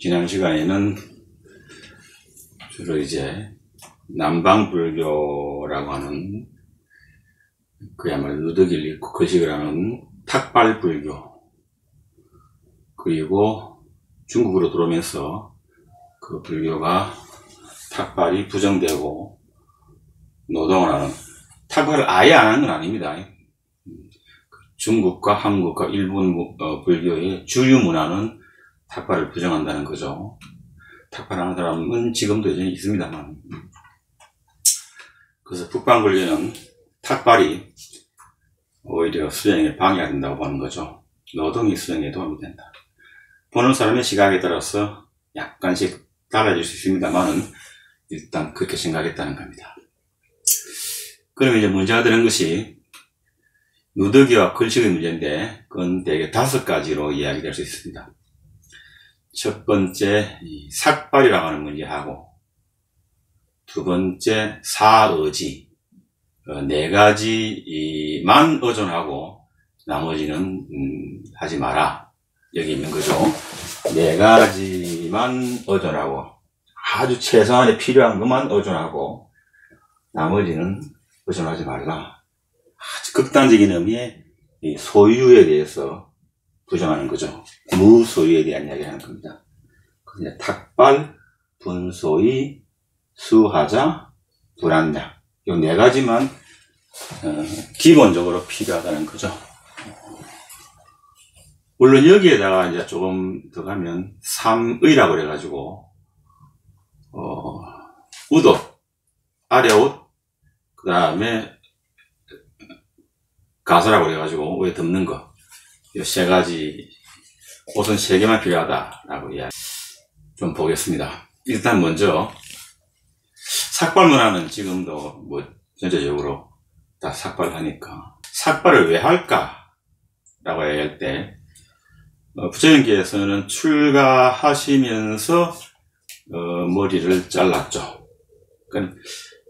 지난 시간에는 주로 이제 남방불교라고 하는 그야말로 누더기를 읽고 거식을 하는 탁발불교, 그리고 중국으로 들어오면서 그 불교가 탁발이 부정되고 노동을 하는, 탁발을 아예 안 하는 건 아닙니다. 중국과 한국과 일본 불교의 주류 문화는 탁발을 부정한다는 거죠. 탁발하는 사람은 지금도 여전히 있습니다만, 그래서 북방불교는 탁발이 오히려 수행에 방해가 된다고 보는 거죠. 노동이 수행에 도움이 된다. 보는 사람의 시각에 따라서 약간씩 달라질 수 있습니다만은 일단 그렇게 생각했다는 겁니다. 그러면 이제 문제가 되는 것이 누더기와 걸식의 문제인데, 그건 대개 5가지로 이야기될 수 있습니다. 첫 번째, 삭발이라고 하는 문제하고, 두 번째, 사의지, 4가지만 의존하고 나머지는 하지 마라, 여기 있는 거죠. 4가지만 의존하고, 아주 최소한에 필요한 것만 의존하고 나머지는 의존하지 말라. 아주 극단적인 의미의 소유에 대해서 부정하는 거죠. 무소유에 대한 이야기를 하는 겁니다. 그래서 탁발, 분소위, 수하자, 불안약, 이 4가지만 기본적으로 필요하다는 거죠. 물론 여기에다가 이제 조금 더 가면 삼의라고 그래가지고 우옷, 아래옷, 그 다음에 가사라고 그래가지고 위에 덮는 거, 이 3가지, 옷은 3개만 필요하다라고 이야기 좀 보겠습니다. 일단 먼저 삭발 문화는 지금도 뭐 전체적으로 다 삭발을 하니까, 삭발을 왜 할까 라고 얘기할 때 부처님께서는 출가하시면서 머리를 잘랐죠. 그러니까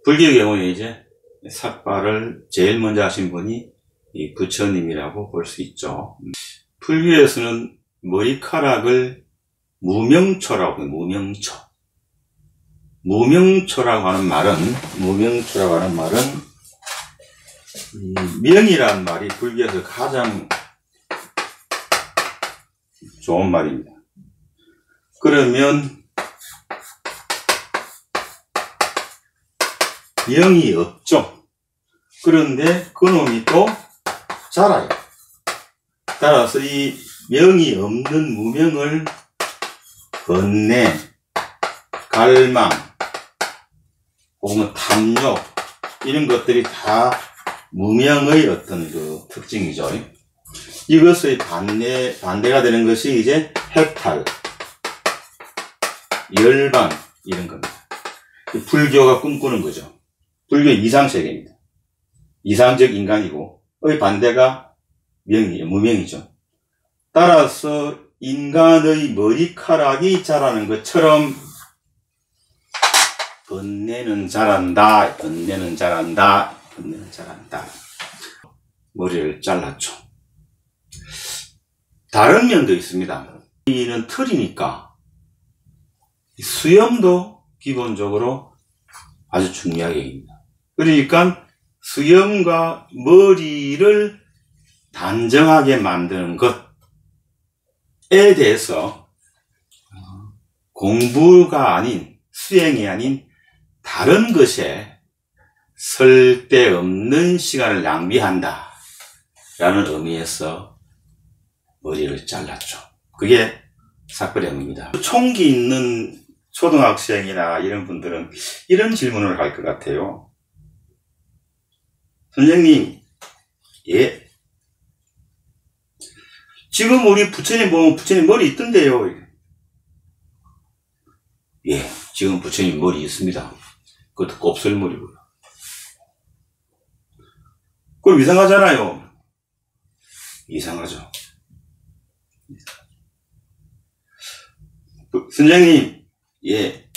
불교의 경우에 이제 삭발을 제일 먼저 하신 분이 이 부처님이라고 볼 수 있죠. 불교에서는 머리카락을 무명초라고 해요. 무명초라고 하는 말은 명이라는 말이 불교에서 가장 좋은 말입니다. 그러면 명이 없죠. 그런데 그놈이 또 자라요. 따라서 이 명이 없는 무명을 번뇌, 갈망, 혹은 탐욕, 이런 것들이 다 무명의 어떤 그 특징이죠. 이것의 반대가 되는 것이 이제 해탈, 열반, 이런 겁니다. 불교가 꿈꾸는 거죠. 불교의 이상세계입니다. 이상적 인간이고, 의 반대가 무명이죠. 따라서 인간의 머리카락이 자라는 것처럼 번뇌는 자란다. 머리를 잘랐죠. 다른 면도 있습니다. 이는 틀이니까 수염도 기본적으로 아주 중요하게 입니다. 그러니까 수염과 머리를 단정하게 만드는 것에 대해서 공부가 아닌, 수행이 아닌 다른 것에 쓸데없는 시간을 낭비한다 라는 의미에서 머리를 잘랐죠. 그게 삭발의 의미입니다. 총기 있는 초등학생이나 이런 분들은 이런 질문을 할 것 같아요. 선생님, 예, 지금 우리 부처님 보면 부처님 머리 있던데요. 예, 지금 부처님 머리 있습니다. 그것도 곱슬머리고요. 그럼 이상하잖아요. 이상하죠. 선생님, 예,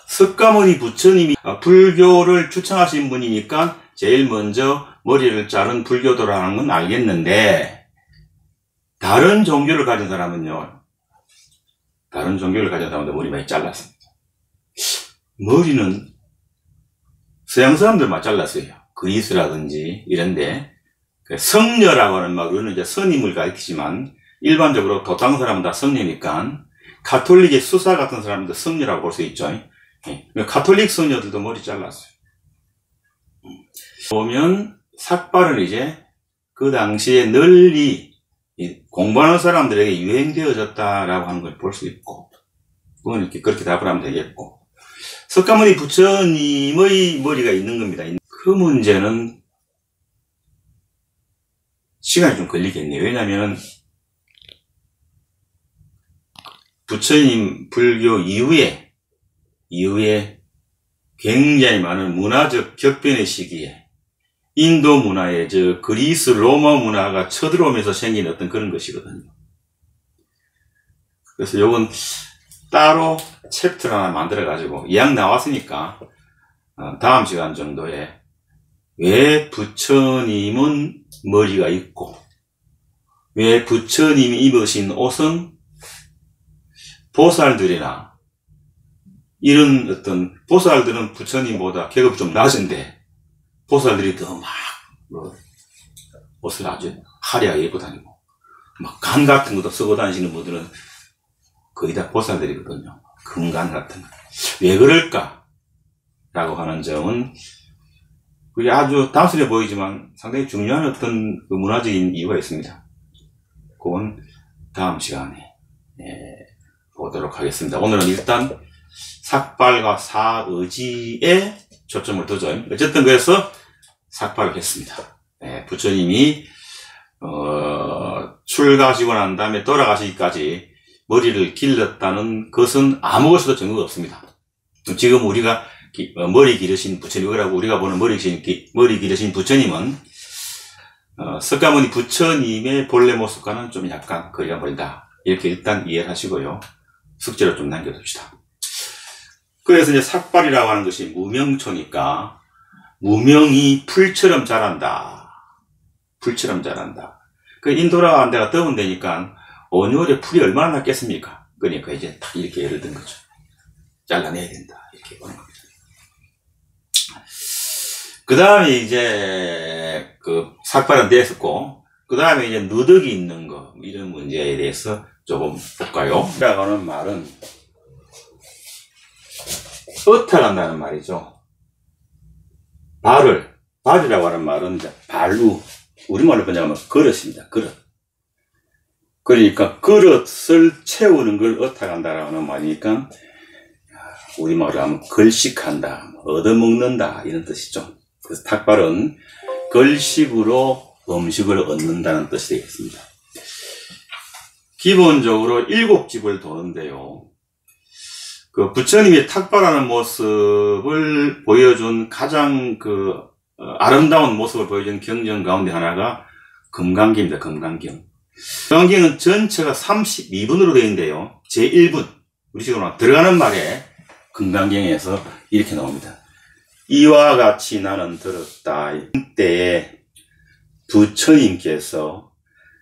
석가모니 부처님이 불교를 추천하신 분이니까 제일 먼저 머리를 자른 불교도라는 건 알겠는데, 다른 종교를 가진 사람은요, 다른 종교를 가진 사람들 머리 많이 잘랐습니다. 머리는 서양 사람들만 잘랐어요. 그리스라든지 이런데 성녀라고 하는 말로는 이제 선임을 가리키지만 일반적으로 도당 사람은 다 성녀니까 가톨릭의 수사 같은 사람들 성녀라고 볼 수 있죠. 가톨릭 성녀들도 머리 잘랐어요. 보면 삭발은 이제 그 당시에 널리 공부하는 사람들에게 유행되어졌다라고 하는 걸 볼 수 있고, 그건 이렇게 그렇게 답을 하면 되겠고, 석가모니 부처님의 머리가 있는 겁니다. 그 문제는 시간이 좀 걸리겠네요. 왜냐하면 부처님 불교 이후에 굉장히 많은 문화적 격변의 시기에 인도 문화에 그리스 로마 문화가 쳐들어오면서 생긴 어떤 그런 것이거든요. 그래서 요건 따로 챕터를 하나 만들어 가지고 이왕 나왔으니까 다음 시간 정도에 왜 부처님은 머리가 있고 왜 부처님이 입으신 옷은 보살들이나 이런 어떤 보살들은 부처님보다 계급이 좀 낮은데 보살들이 더 막 옷을 아주 화려하게 입고 다니고 막 간 같은 것도 쓰고 다니시는 분들은 거의 다 보살들이거든요. 금간 같은 거. 왜 그럴까? 라고 하는 점은 그게 아주 단순해 보이지만 상당히 중요한 어떤 그 문화적인 이유가 있습니다. 그건 다음 시간에 보도록 하겠습니다. 오늘은 일단 삭발과 사의지에 초점을 두죠. 어쨌든 그래서 삭발을 했습니다. 부처님이 출가하시고 난 다음에 돌아가시기까지 머리를 길렀다는 것은 아무것도 증거가 없습니다. 지금 우리가 머리 기르신 부처님이라고 우리가 보는 머리 기르신 부처님은 석가모니 부처님의 본래 모습과는 좀 약간 거리가 멀다. 이렇게 일단 이해를 하시고요. 숙제로 좀 남겨둡시다. 그래서 이제 삭발이라고 하는 것이 무명초니까 무명이 풀처럼 자란다. 풀처럼 자란다. 그 인도라는 데가 더운 데니까 온열에 풀이 얼마나 났겠습니까? 그러니까 이제 딱 이렇게 예를 든 거죠. 잘라내야 된다. 이렇게 보는 겁니다. 그 다음에 이제 그 삭발은 됐었고, 그 다음에 이제 누더기 있는 거, 이런 문제에 대해서 조금 볼까요? 라고 하는 말은 엇타간다는 말이죠. 발이라고 하는 말은 이제 발우, 우리말로 번역하면 그릇입니다. 그릇. 그러니까 그릇을 채우는 걸 엇타간다라고 하는 말이니까 우리말로 하면 걸식한다, 얻어먹는다 이런 뜻이죠. 그래서 삭발은 걸식으로 음식을 얻는다는 뜻이 되겠습니다. 기본적으로 7집을 도는데요. 그 부처님이 삭발하는 모습을 보여준 가장 아름다운 모습을 보여준 경전 가운데 하나가 금강경입니다. 금강경. 금강경은 전체가 32분으로 되어 있는데요. 제1분, 우리 식으로 들어가는 말에 금강경에서 이렇게 나옵니다. 이와 같이 나는 들었다. 이때에 부처님께서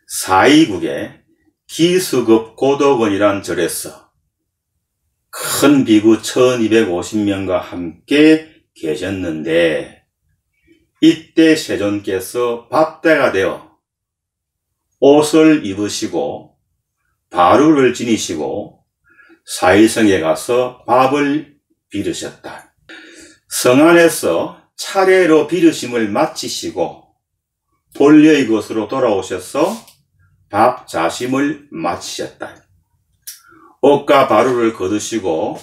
사이국에 기수급 고덕원이란 절에서 큰 비구 1250명과 함께 계셨는데 이때 세존께서 밥때가 되어 옷을 입으시고 바루를 지니시고 사일성에 가서 밥을 비르셨다. 성 안에서 차례로 비르심을 마치시고 본래의 곳으로 돌아오셔서 밥 자심을 마치셨다. 옷과 바루를 거두시고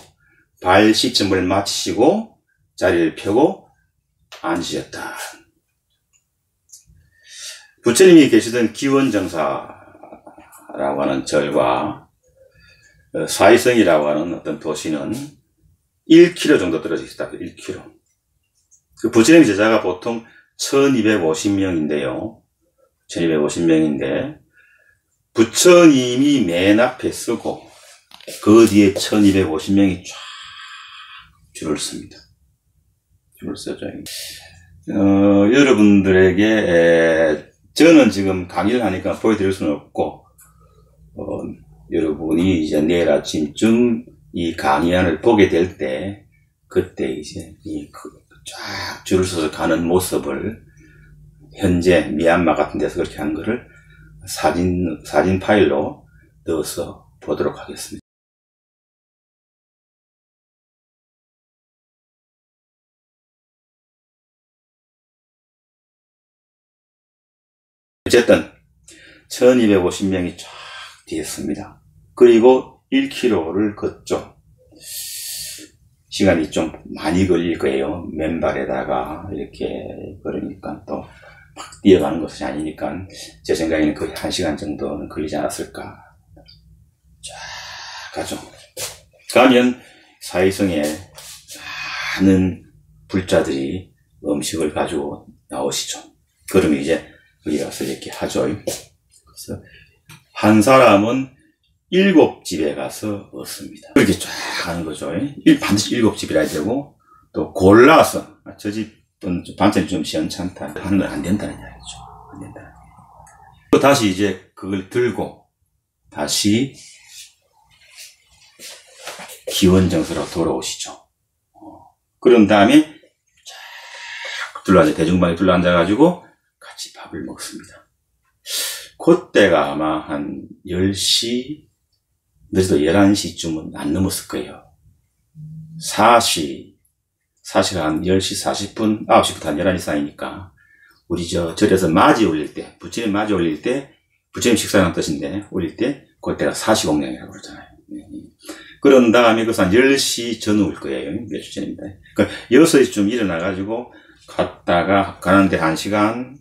발 씻음을 마치시고 자리를 펴고 앉으셨다. 부처님이 계시던 기원정사라고 하는 절과 사이성이라고 하는 어떤 도시는 1km 정도 떨어져 있다. 1km. 그 부처님 제자가 보통 1250명인데요. 1250명인데 부처님이 맨 앞에 서고 그 뒤에 1250명이 쫙 줄을 섭니다. 줄을 서죠. 여러분들에게 저는 지금 강의를 하니까 보여드릴 수는 없고 여러분이 이제 내일 아침쯤 이 강의안을 보게 될 때, 그때 이제 쫙 줄을 서서 가는 모습을 현재 미얀마 같은 데서 그렇게 하는 거를 사진 파일로 넣어서 보도록 하겠습니다. 어쨌든 1250명이 쫙 되었습니다. 그리고 1km를 걷죠. 시간이 좀 많이 걸릴 거예요. 맨발에다가 이렇게 그러니까 또 막 뛰어가는 것이 아니니까 제 생각에는 거의 1시간 정도는 걸리지 않았을까. 쫙 가죠. 가면 사이성에 많은 불자들이 음식을 가지고 나오시죠. 그러면 이제 여기 가서 이렇게 하죠. 그래서 한 사람은 7집에 가서 얻습니다. 그렇게 쫙 하는 거죠. 반드시 7집이라 해야 되고, 또 골라서, 저 집은 반찬이 좀 시원찮다 하는 건 안 된다는 이야기죠. 안 된다는 얘기. 또 다시 이제 그걸 들고, 다시 기원정서로 돌아오시죠. 그런 다음에 쫙 대중방에 둘러앉아가지고 같이 밥을 먹습니다. 그때가 아마 한 10시, 늦어도 11시쯤은 안 넘었을 거예요. 4시가 한 10시 40분, 9시부터 한 11시 사이니까, 우리 절에서 맞이 올릴 때, 부처님 맞이 올릴 때, 부처님 식사라는 뜻인데, 올릴 때, 그때가 4시공양이라고 그러잖아요. 그런 다음에 그것은 한 10시 전후 올 거예요. 몇 주 전입니다. 그러니까 6시쯤 일어나가지고, 갔다가, 가는데 1시간,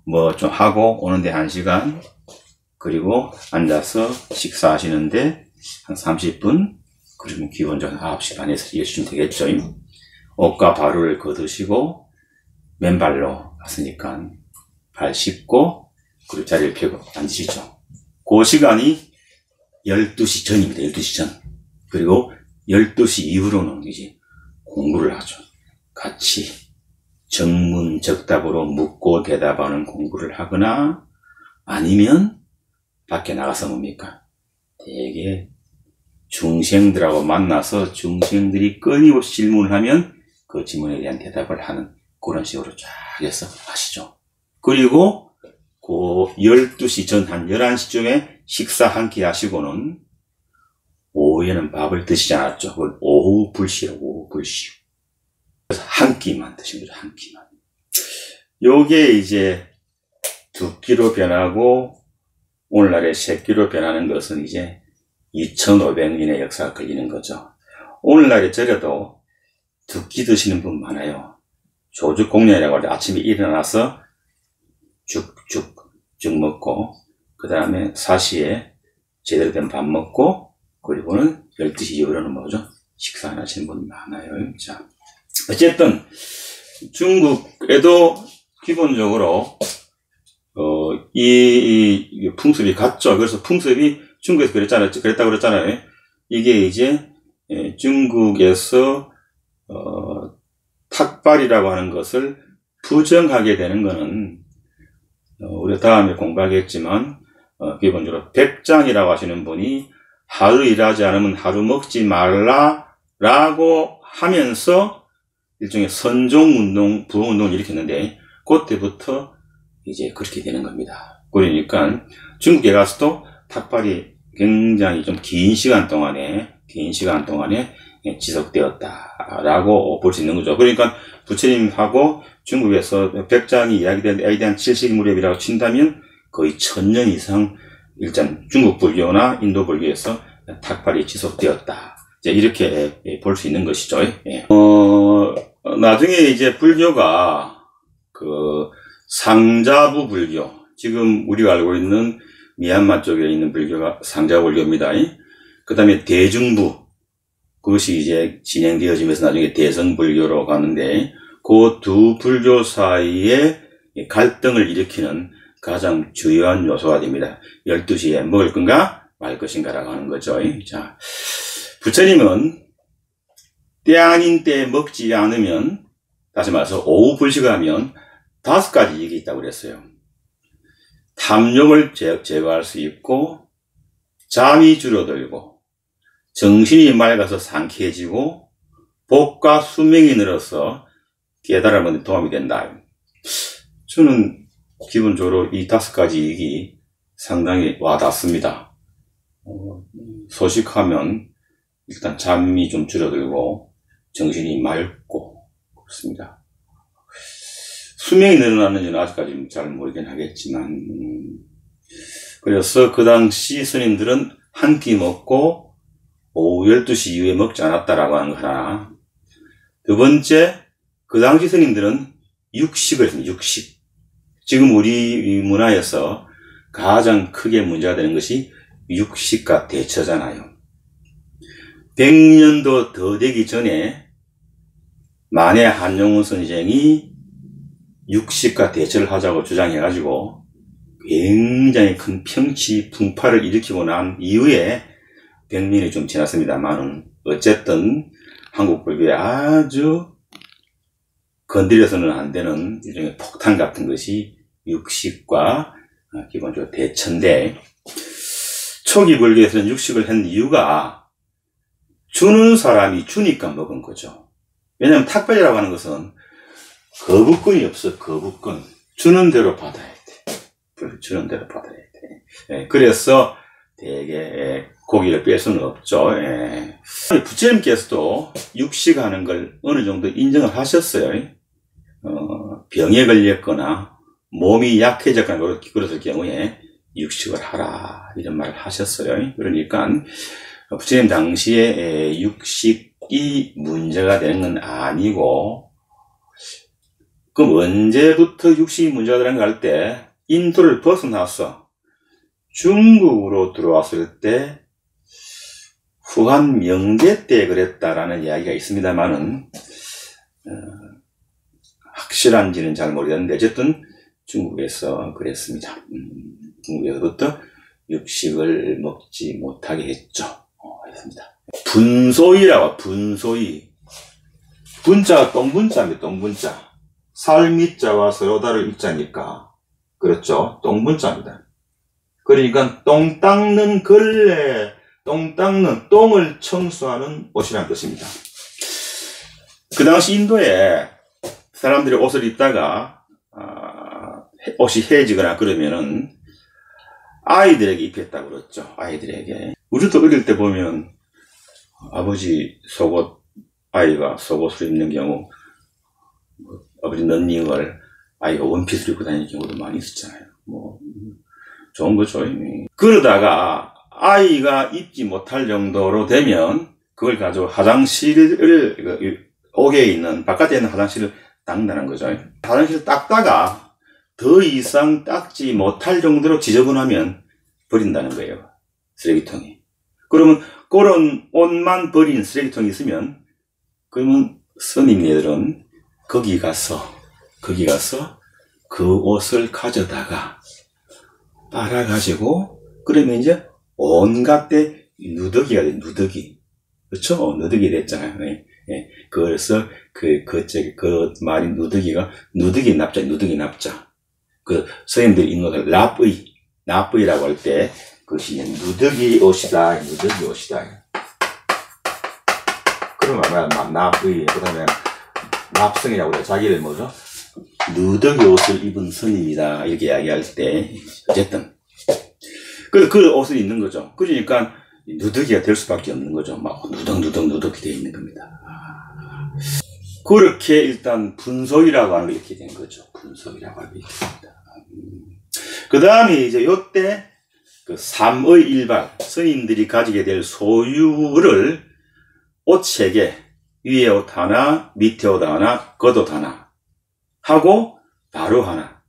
뭐 좀 하고, 오는데 1시간, 그리고 앉아서 식사하시는데 한 30분, 그러면 기본적으로 9시 반에서 10시쯤 되겠죠. 옷과 바루를 걷으시고 맨발로 갔으니까 발 씻고 그리고 자리를 펴고 앉으시죠. 그 시간이 12시 전입니다. 12시 전. 그리고 12시 이후로는 이제 공부를 하죠. 같이 정문적답으로 묻고 대답하는 공부를 하거나 아니면 밖에 나가서 뭡니까? 되게 중생들하고 만나서 중생들이 끊임없이 질문을 하면 그 질문에 대한 대답을 하는 그런 식으로 쫙 해서 하시죠. 그리고 그 12시 전 한 11시쯤에 식사 한 끼 하시고는 오후에는 밥을 드시지 않았죠. 그걸 오후 불시로 오후 불시. 그래서 한 끼만 드신 거죠. 한 끼만. 요게 이제 2끼로 변하고 오늘날의 3끼로 변하는 것은 이제 2500년의 역사가 걸리는 거죠. 오늘날에 절에도 2끼 드시는 분 많아요. 조죽공양이라고 하죠. 아침에 일어나서 죽 먹고, 그 다음에 4시에 제대로 된 밥 먹고, 그리고는 12시 이후로는 뭐죠? 식사 안 하시는 분 많아요. 자, 어쨌든 중국에도 기본적으로 이 풍습이 같죠. 그래서 풍습이 중국에서 그랬다고 그랬잖아요. 이게 이제 중국에서 탁발이라고 하는 것을 부정하게 되는 것은 우리가 다음에 공부하겠지만 기본적으로 백장이라고 하시는 분이 하루 일하지 않으면 하루 먹지 말라라고 하면서 일종의 선종운동, 부흥운동을 일으켰는데 그때부터 이제 그렇게 되는 겁니다. 그러니까 중국에 가서도 탁발이 굉장히 좀 긴 시간 동안에 지속되었다라고 볼 수 있는 거죠. 그러니까 부처님하고 중국에서 백장이 이야기된 대한 7세기 무렵이라고 친다면 거의 1000년 이상 일단 중국 불교나 인도 불교에서 탁발이 지속되었다. 이제 이렇게 볼 수 있는 것이죠. 나중에 이제 불교가 상자부 불교, 지금 우리가 알고 있는 미얀마 쪽에 있는 불교가 상자부 불교입니다. 그 다음에 대중부, 그것이 이제 진행되어지면서 나중에 대성불교로 가는데 그 두 불교 사이에 갈등을 일으키는 가장 주요한 요소가 됩니다. 12시에 먹을 건가 말 것인가라고 하는 거죠. 자, 부처님은 때 아닌 때 먹지 않으면, 다시 말해서 오후 불시가 하면 5가지 이익이 있다고 그랬어요. 탐욕을 제거할 수 있고, 잠이 줄어들고 정신이 맑아서 상쾌해지고 복과 수명이 늘어서 깨달음에 도움이 된다. 저는 기본적으로 이 5가지 얘기 상당히 와닿습니다. 소식하면 일단 잠이 좀 줄어들고 정신이 맑고 그렇습니다. 수명이 늘어나는지는 아직까지 잘 모르긴 하겠지만 그래서 그 당시 스님들은 한 끼 먹고 오후 12시 이후에 먹지 않았다라고 하는 거 하나. 두 번째, 그 당시 스님들은 육식을 했습니다. 육식. 지금 우리 문화에서 가장 크게 문제가 되는 것이 육식과 대처잖아요. 100년도 더 되기 전에 만해 한용운 선생이 육식과 대처를 하자고 주장해가지고 굉장히 큰 평치 풍파를 일으키고 난 이후에 100년이 좀 지났습니다만 어쨌든 한국 불교에 아주 건드려서는 안 되는 일종의 폭탄 같은 것이 육식과 기본적으로 대처인데, 초기 불교에서는 육식을 한 이유가 주는 사람이 주니까 먹은 거죠. 왜냐하면 탁발이라고 하는 것은 거부권이 없어. 거부권. 주는 대로 받아야 돼. 주는 대로 받아야 돼. 그래서 대개 고기를 뺄 수는 없죠. 부처님께서도 육식하는 걸 어느 정도 인정을 하셨어요. 병에 걸렸거나 몸이 약해졌거나 그랬을 경우에 육식을 하라 이런 말을 하셨어요. 그러니까 부처님 당시에 육식이 문제가 되는 건 아니고, 그럼 언제부터 육식이 문제가 되는 가 할 때 인도를 벗어나서 중국으로 들어왔을 때 후한 명제 때 그랬다라는 이야기가 있습니다만은 확실한지는 잘 모르겠는데 어쨌든 중국에서 그랬습니다. 중국에서부터 육식을 먹지 못하게 했죠. 했습니다. 분소이라고, 분소이. 분자가 똥분자입니다. 똥분자. 살미자와 서로 다를 입자니까 그렇죠. 똥분자입니다. 그러니까 똥 닦는 걸레, 똥 닦는 똥을 청소하는 옷이라는 뜻입니다. 그 당시 인도에 사람들이 옷을 입다가 옷이 해지거나 그러면은 아이들에게 입혔다고 그랬죠. 아이들에게. 우리도 어릴 때 보면 아버지 속옷, 아이가 속옷을 입는 경우 아버지 런닝을 아이가 원피스를 입고 다니는 경우도 많이 있었잖아요. 좋은 거죠. 그러다가 아이가 입지 못할 정도로 되면 그걸 가지고 화장실을, 옥에 있는, 바깥에 있는 화장실을 닦는다는 거죠. 화장실을 닦다가 더 이상 닦지 못할 정도로 지저분하면 버린다는 거예요. 쓰레기통에. 그러면 그런 옷만 버린 쓰레기통이 있으면 그러면 스님네들은 거기 가서 그 옷을 가져다가 빨아가지고 그러면 이제 온갖 데 누더기가 돼. 누더기. 그렇죠? 누더기 됐잖아요. 그래서 그 말이 누더기 납자, 누더기 납자. 그 선생님들이 읽는 것을 납의라고 할 때 그것이 누더기 옷이다, 누더기 옷이다. 그런 말만 납의, 그 다음에 납성이라고 그래. 자기를 뭐죠? 누더기 옷을 입은 스님이다. 이렇게 이야기할 때, 어쨌든. 그 옷을 입는 거죠. 그러니까 누더기가 될 수밖에 없는 거죠. 막 누더기 되어 있는 겁니다. 그렇게 일단 분소이라고 하는 게 이렇게 된 거죠. 분소이라고 하는 게 이렇게 됩니다. 그 다음에 이제 요때 그 삼의 일발, 스님들이 가지게 될 소유를 옷 3개, 위에 옷 하나, 밑에 옷 하나, 겉옷 하나 하고 바로 하나.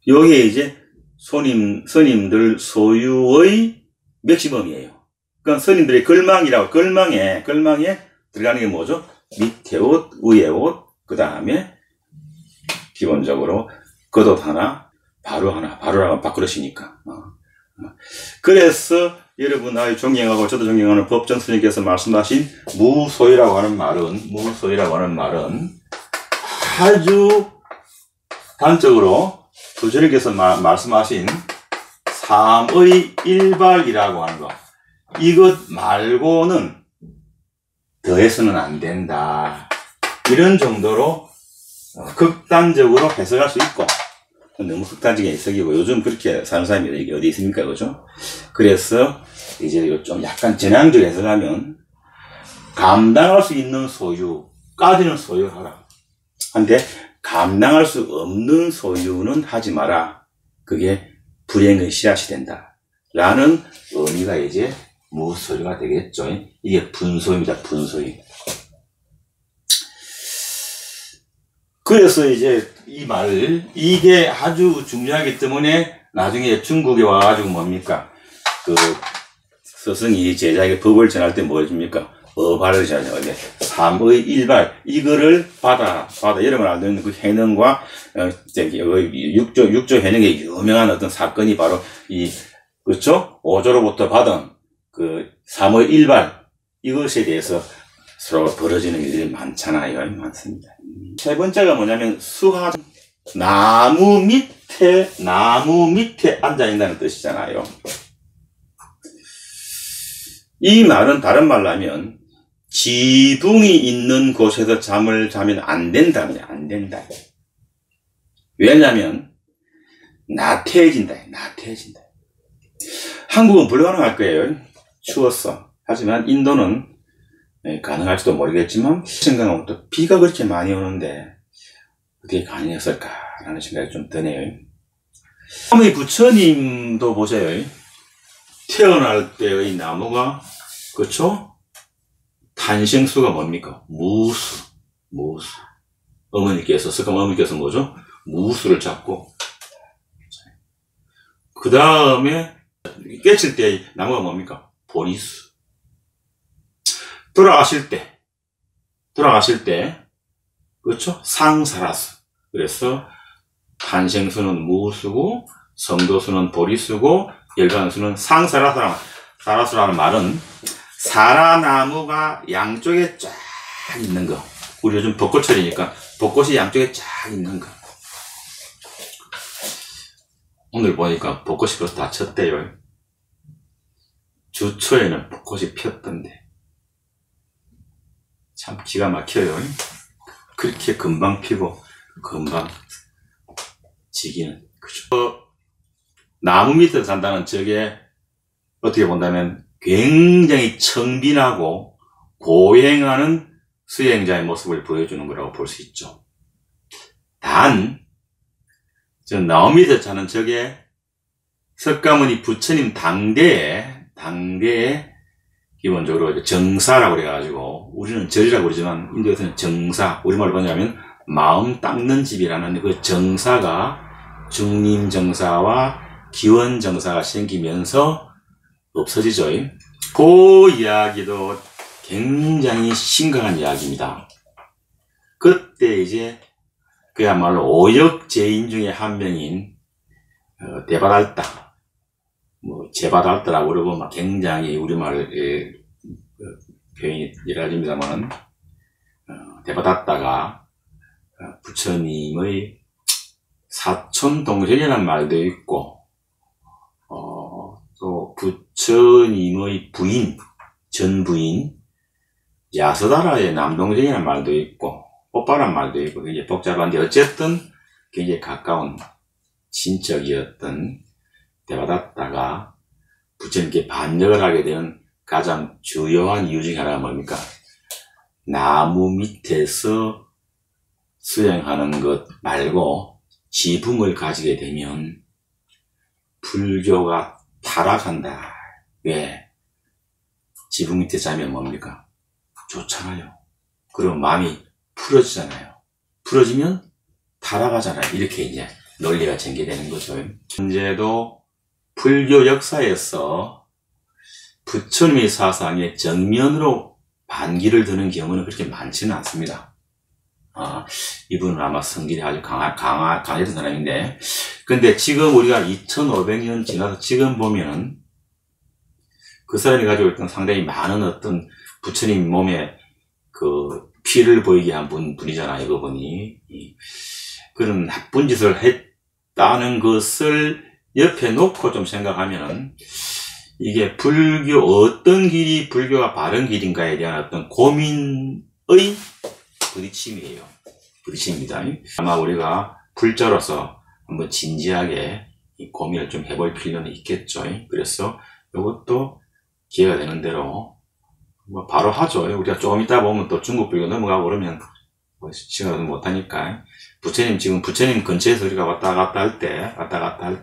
요게 이제 스님들 소유의 맥시멈이에요. 그러니까 스님들의 걸망에 들어가는 게 뭐죠? 밑에 옷, 위에 옷, 그 다음에 기본적으로 겉옷 하나, 바로라고 밥그릇이니까. 그래서 여러분 존경하고 저도 존경하는 법정 스님께서 말씀하신 무소유라고 하는 말은 아주 단적으로 부처님께서 말씀하신 삼의 일발이라고 하는 거. 이것 말고는 더해서는 안 된다. 이런 정도로 극단적으로 해석할 수 있고, 너무 극단적인 해석이고, 요즘 그렇게 사는 사람이 어디 있습니까? 그죠? 그래서 이제 이거 좀 약간 전향적 해석하면, 감당할 수 있는 소유까지는 소유하라. 한데, 감당할 수 없는 소유는 하지 마라. 그게 불행의 씨앗이 된다. 라는 의미가 이제 무소유가 되겠죠. 이게 분소입니다. 분소유. 그래서 이제 이 말, 이게 아주 중요하기 때문에 나중에 중국에 와가지고 뭡니까? 그 스승이 제자에게 법을 전할 때 뭐 해줍니까? 어발을 전하죠. 삼의 일발, 이거를 받아. 여러분 알고 있는 그 해능과, 육조 해능의 유명한 어떤 사건이 바로 그렇죠? 오조로부터 받은 그 삼의 일발, 이것에 대해서 서로 벌어지는 일들이 많잖아요. 많습니다. 세 번째가 뭐냐면, 나무 밑에 앉아 있다는 뜻이잖아요. 이 말은 다른 말로 하면, 지붕이 있는 곳에서 잠을 자면 안 된다. 안 된다. 왜냐면, 나태해진다. 한국은 불가능할 거예요. 추웠어. 하지만 인도는 가능할지도 모르겠지만, 생각하면 또 비가 그렇게 많이 오는데, 어떻게 가능했을까라는 생각이 좀 드네요. 우리 부처님도 보세요. 태어날 때의 나무가, 그렇죠? 탄생수가 뭡니까? 무수. 어머니께서 뭐죠? 무수를 잡고, 그 다음에 깨칠 때 나무가 뭡니까? 보리수. 돌아가실 때, 그렇죠? 상사라수. 그래서 탄생수는 무수고, 성도수는 보리수고, 열반수는 상사라수라는 말은 사라나무가 양쪽에 쫙 있는 거. 우리 요즘 벚꽃철이니까 벚꽃이 양쪽에 쫙 있는 거. 오늘 보니까 벚꽃이 벌써 다 쳤대요. 주초에는 벚꽃이 폈던데. 참 기가 막혀요. 그렇게 금방 피고 금방 지기는. 그죠? 나무 밑에 산다는 저게 어떻게 본다면 굉장히 청빈하고 고행하는 수행자의 모습을 보여주는 거라고 볼 수 있죠. 단, 저 나무 밑에 사는 저게 석가모니 부처님 당대에 기본적으로 정사라고 그래가지고 우리는 절이라고 그러지만 인도에서는 정사, 우리말로 뭐냐면 마음 닦는 집이라는 그 정사가 중림정사와 기원정사가 생기면서 없어지죠. 그 이야기도 굉장히 심각한 이야기입니다. 그때 이제 그야말로 오역제인 중에 한 명인 대바달다, 제바달다라고 그러고 막 굉장히 우리말 표현이 여러 가지입니다만, 대바달다가 부처님의 사촌 동생이라는 말도 있고, 또 부처님의 전 부인 야서다라의 남동생이라는 말도 있고, 오빠란 말도 있고, 굉장히 복잡한데 어쨌든 굉장히 가까운 친척이었던 대바다다가 부처님께 반역을 하게 되는 가장 주요한 이유 중에 하나가 뭡니까? 나무 밑에서 수행하는 것 말고 지붕을 가지게 되면 불교가 타락한다. 왜? 지붕 밑에 자면 뭡니까? 좋잖아요. 그럼 마음이 풀어지잖아요. 풀어지면 타락하잖아요. 이렇게 이제 논리가 전개되는 거죠. 현재도 불교 역사에서 부처님의 사상에 정면으로 반기를 드는 경우는 그렇게 많지는 않습니다. 이분은 아마 성질이 아주 강했던 사람인데, 근데 지금 우리가 2500년 지나서 지금 보면은 그 사람이 가지고 있던 상당히 많은 어떤 부처님 몸에 그 피를 보이게 한 분이잖아요, 그분이. 그런 나쁜 짓을 했다는 것을 옆에 놓고 좀 생각하면은 이게 불교 어떤 길이 불교가 바른 길인가에 대한 어떤 고민의 부딪힘이에요. 부딪힘입니다. 아마 우리가 불자로서 한번 진지하게 이 고민을 좀 해볼 필요는 있겠죠. 그래서 이것도 기회가 되는 대로 뭐 바로 하죠. 우리가 조금 있다 보면 또 중국 불교 넘어가고 그러면 뭐 시간을 못하니까 지금 부처님 근처에서 우리가 왔다 갔다 할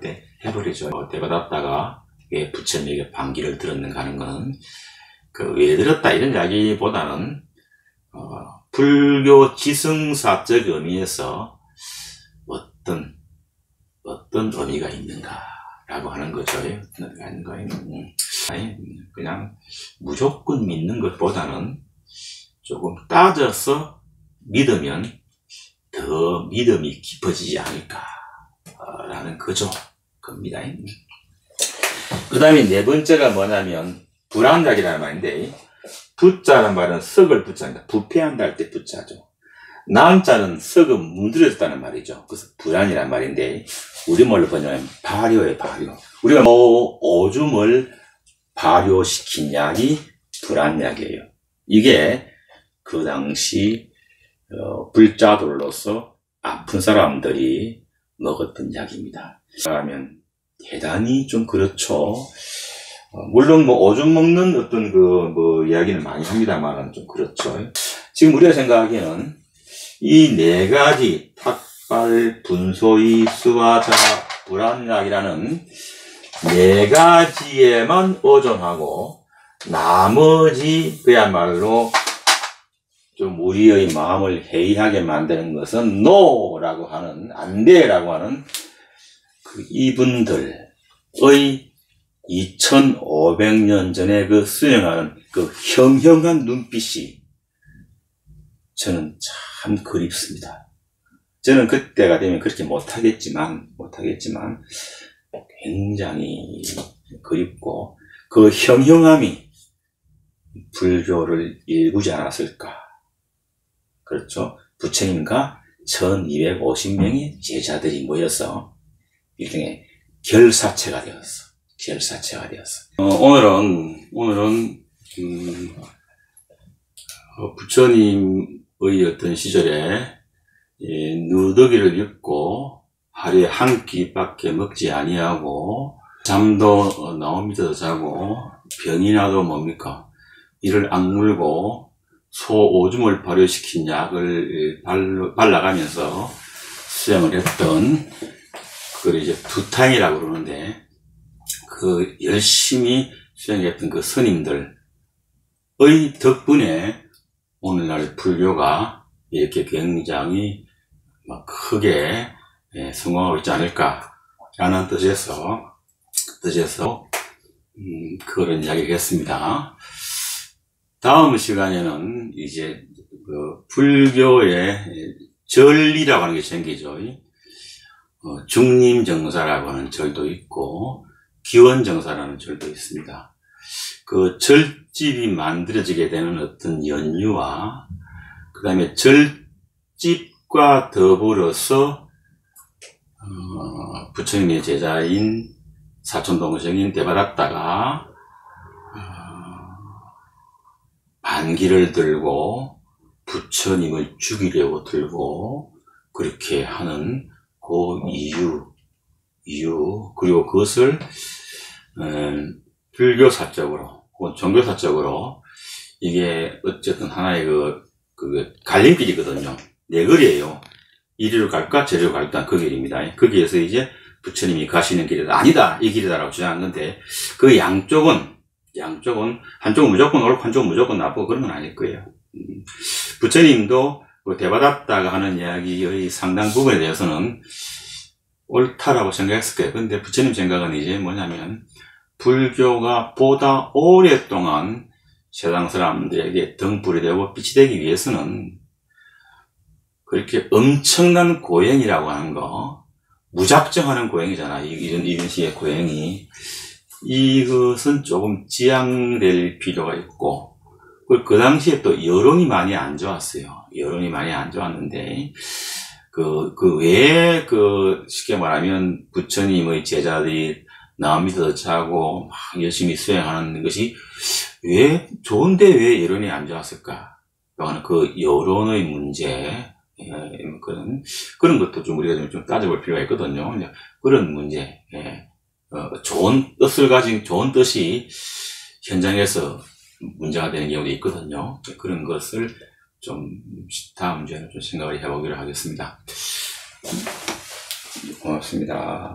때 해버리죠. 대받았다가 왜 부처님에게 반기를 들었는가 하는 거는 왜 들었다 이런 이야기보다는 불교 지성사적 의미에서 어떤 의미가 있는가라고 하는 거죠. 어떤 의미가 있는가. 그냥 무조건 믿는 것보다는 조금 따져서 믿으면 더 믿음이 깊어지지 않을까라는 겁니다. 그 다음에 네 번째가 뭐냐면 불안작이라는 말인데, 부자란 말은 썩을 부자입니다. 부패한다 할 때 부자죠. 난자는 썩은 문드러졌다는 말이죠. 그래서 불안이란 말인데 우리말로 번역하면 발효예요. 발효. 우리가 오줌을 발효시킨 약이 불안약이에요. 이게 그 당시 불자들로서 아픈 사람들이 먹었던 약입니다. 그러면 대단히 좀 그렇죠. 물론 오줌 먹는 어떤 이야기는 많이 합니다만 좀 그렇죠. 지금 우리가 생각하기에는 이 네 가지 탁발, 분소이, 수화자, 불안약이라는 네 가지에만 의존하고 나머지 그야말로 좀 우리의 마음을 해이하게 만드는 것은 NO라고 하는, 안 돼라고 하는 이분들의 2500년 전에 수행하는 형형한 눈빛이 저는 참 그립습니다. 저는 그때가 되면 그렇게 못하겠지만 굉장히 그립고 그 형형함이 불교를 일구지 않았을까. 그렇죠. 부처님과 1250명의 제자들이 모여서 일종의 결사체가 되었어. 오늘은 부처님의 어떤 시절에 누더기를 입고 하루에 한 끼밖에 먹지 아니하고 잠도 너무 밑에서 자고 병이 나도 뭡니까 이를 악물고 소오줌을 발효시킨 약을 발라가면서 수행을 했던 그걸 이제 두탕이라고 그러는데 열심히 수행했던 그 스님들의 덕분에 오늘날 불교가 이렇게 굉장히 크게 성공하고 있지 않을까라는 뜻에서 그런 이야기를 했습니다. 다음 시간에는 이제 불교의 절이라고 하는 게 생기죠. 중림정사라고 하는 절도 있고 기원정사라는 절도 있습니다. 그 절집이 만들어지게 되는 어떤 연유와 그 다음에 절집과 더불어서 부처님의 제자인 사촌동생인 대받았다가 반기를 들고 부처님을 죽이려고 들고 그렇게 하는 그 이유 그리고 그것을 불교사적으로 혹은 종교사적으로 이게 어쨌든 하나의 갈림길이거든요. 네 거리예요. 이리로 갈까 저리로 갈까 그 길입니다. 거기에서 이제 부처님이 가시는 길이다 아니다 이 길이다라고 주장한 건데 그 양쪽은 한쪽은 무조건 옳고 한쪽은 무조건 나쁘고 그런 건 아닐 거예요. 부처님도 대받았다가 하는 이야기의 상당 부분에 대해서는 옳다라고 생각했을 거예요. 근데 부처님 생각은 이제 뭐냐면 불교가 보다 오랫동안 세상 사람들에게 등불이 되고 빛이 되기 위해서는 그렇게 엄청난 고행이라고 하는 거 무작정 하는 고행이잖아. 이런 식의 고행이 이것은 조금 지양될 필요가 있고 그 당시에 또 여론이 많이 안 좋았어요. 여론이 많이 안 좋았는데 왜 쉽게 말하면 부처님의 제자들이 남 밑에서 자고 막 열심히 수행하는 것이 왜 좋은데 왜 여론이 안 좋았을까? 하는 여론의 문제, 그런 것도 좀 우리가 좀 따져볼 필요가 있거든요. 그런 문제, 좋은 뜻이 현장에서 문제가 되는 경우도 있거든요. 그런 것을 좀 다음 주에는 좀 생각을 해보기로 하겠습니다. 고맙습니다.